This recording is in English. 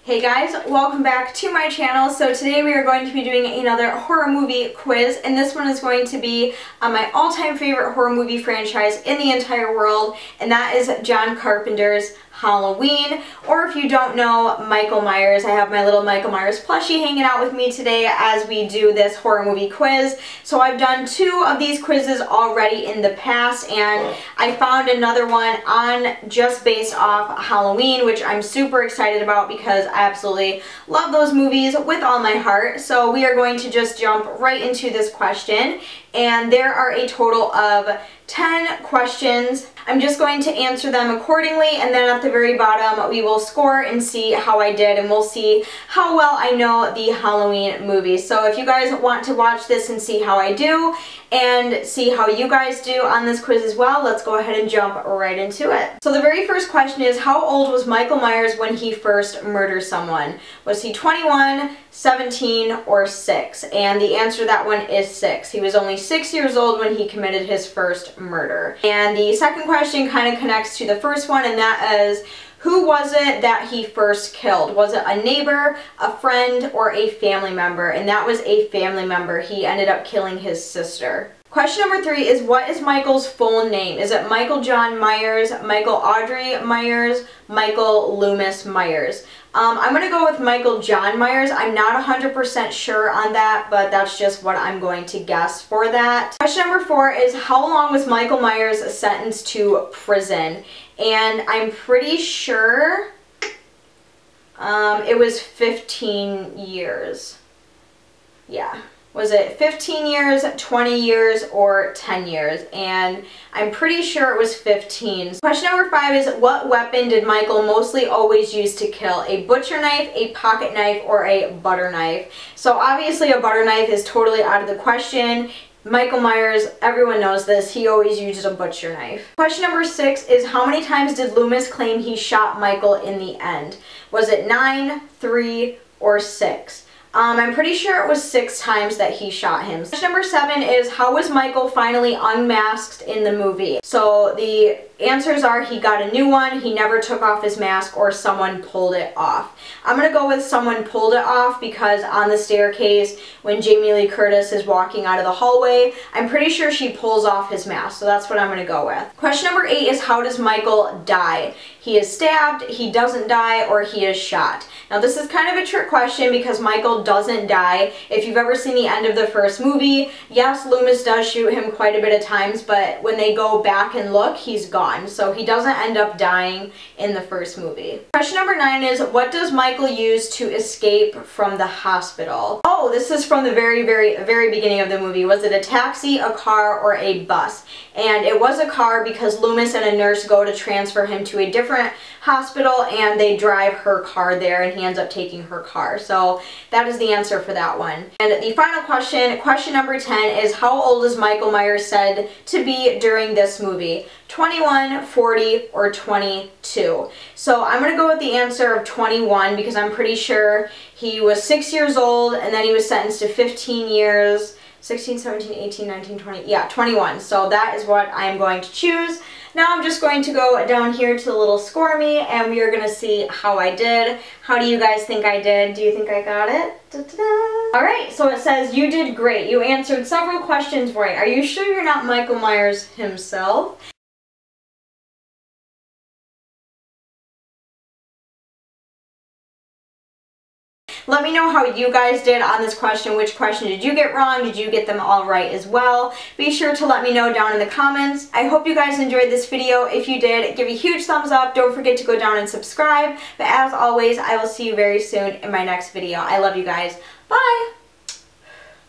Hey guys, welcome back to my channel. So today we are going to be doing another horror movie quiz, and this one is going to be my all-time favorite horror movie franchise in the entire world, and that is John Carpenter's Halloween, or if you don't know, Michael Myers. I have my little Michael Myers plushie hanging out with me today as we do this horror movie quiz. So I've done 2 of these quizzes already in the past, and I found another one on just based off Halloween, which I'm super excited about because I absolutely love those movies with all my heart. So we are going to just jump right into this question, and there are a total of 10 questions. I'm just going to answer them accordingly, and then at the very bottom we will score and see how I did, and we'll see how well I know the Halloween movies. So if you guys want to watch this and see how I do and see how you guys do on this quiz as well, let's go ahead and jump right into it. So the very first question is, how old was Michael Myers when he first murdered someone? Was he 21, 17, or 6? And the answer to that one is 6. He was only 6 years old when he committed his first murder. And the second question kind of connects to the first one, and that is, who was it that he first killed? Was it a neighbor, a friend, or a family member? And that was a family member. He ended up killing his sister. Question number 3 is, what is Michael's full name? Is it Michael John Myers, Michael Audrey Myers, Michael Loomis Myers? I'm going to go with Michael John Myers. I'm not 100% sure on that, but that's just what I'm going to guess for that. Question number 4 is, how long was Michael Myers sentenced to prison? And I'm pretty sure it was 15 years. Yeah. Was it 15 years, 20 years, or 10 years? And I'm pretty sure it was 15. Question number 5 is, what weapon did Michael mostly always use to kill? A butcher knife, a pocket knife, or a butter knife? So obviously a butter knife is totally out of the question. Michael Myers, everyone knows this, he always used a butcher knife. Question number 6 is, how many times did Loomis claim he shot Michael in the end? Was it 9, 3, or 6? I'm pretty sure it was 6 times that he shot him. Question number 7 is, how was Michael finally unmasked in the movie? So the answers are, he got a new one, he never took off his mask, or someone pulled it off. I'm going to go with someone pulled it off because on the staircase when Jamie Lee Curtis is walking out of the hallway, I'm pretty sure she pulls off his mask, so that's what I'm going to go with. Question number 8 is, how does Michael die? He is stabbed, he doesn't die, or he is shot. Now this is kind of a trick question because Michael doesn't die. If you've ever seen the end of the first movie, yes, Loomis does shoot him quite a bit of times, but when they go back and look, he's gone. So he doesn't end up dying in the first movie. Question number 9 is, what does Michael use to escape from the hospital? Oh, this is from the very beginning of the movie. Was it a taxi, a car, or a bus? And it was a car because Loomis and a nurse go to transfer him to a different hospital, and they drive her car there, and he ends up taking her car. So that is the answer for that one. And the final question, question number 10, is, how old is Michael Myers said to be during this movie? 21, 40, or 22? So I'm going to go with the answer of 21 because I'm pretty sure he was 6 years old, and then he was sentenced to 15 years. 16, 17, 18, 19, 20, yeah, 21. So that is what I'm going to choose. Now I'm just going to go down here to the little score me, and we are going to see how I did. How do you guys think I did? Do you think I got it? Da-da-da. Alright, so it says you did great. You answered several questions right. Are you sure you're not Michael Myers himself? Let me know how you guys did on this question. Which question did you get wrong? Did you get them all right as well? Be sure to let me know down in the comments. I hope you guys enjoyed this video. If you did, give a huge thumbs up. Don't forget to go down and subscribe. But as always, I will see you very soon in my next video. I love you guys. Bye!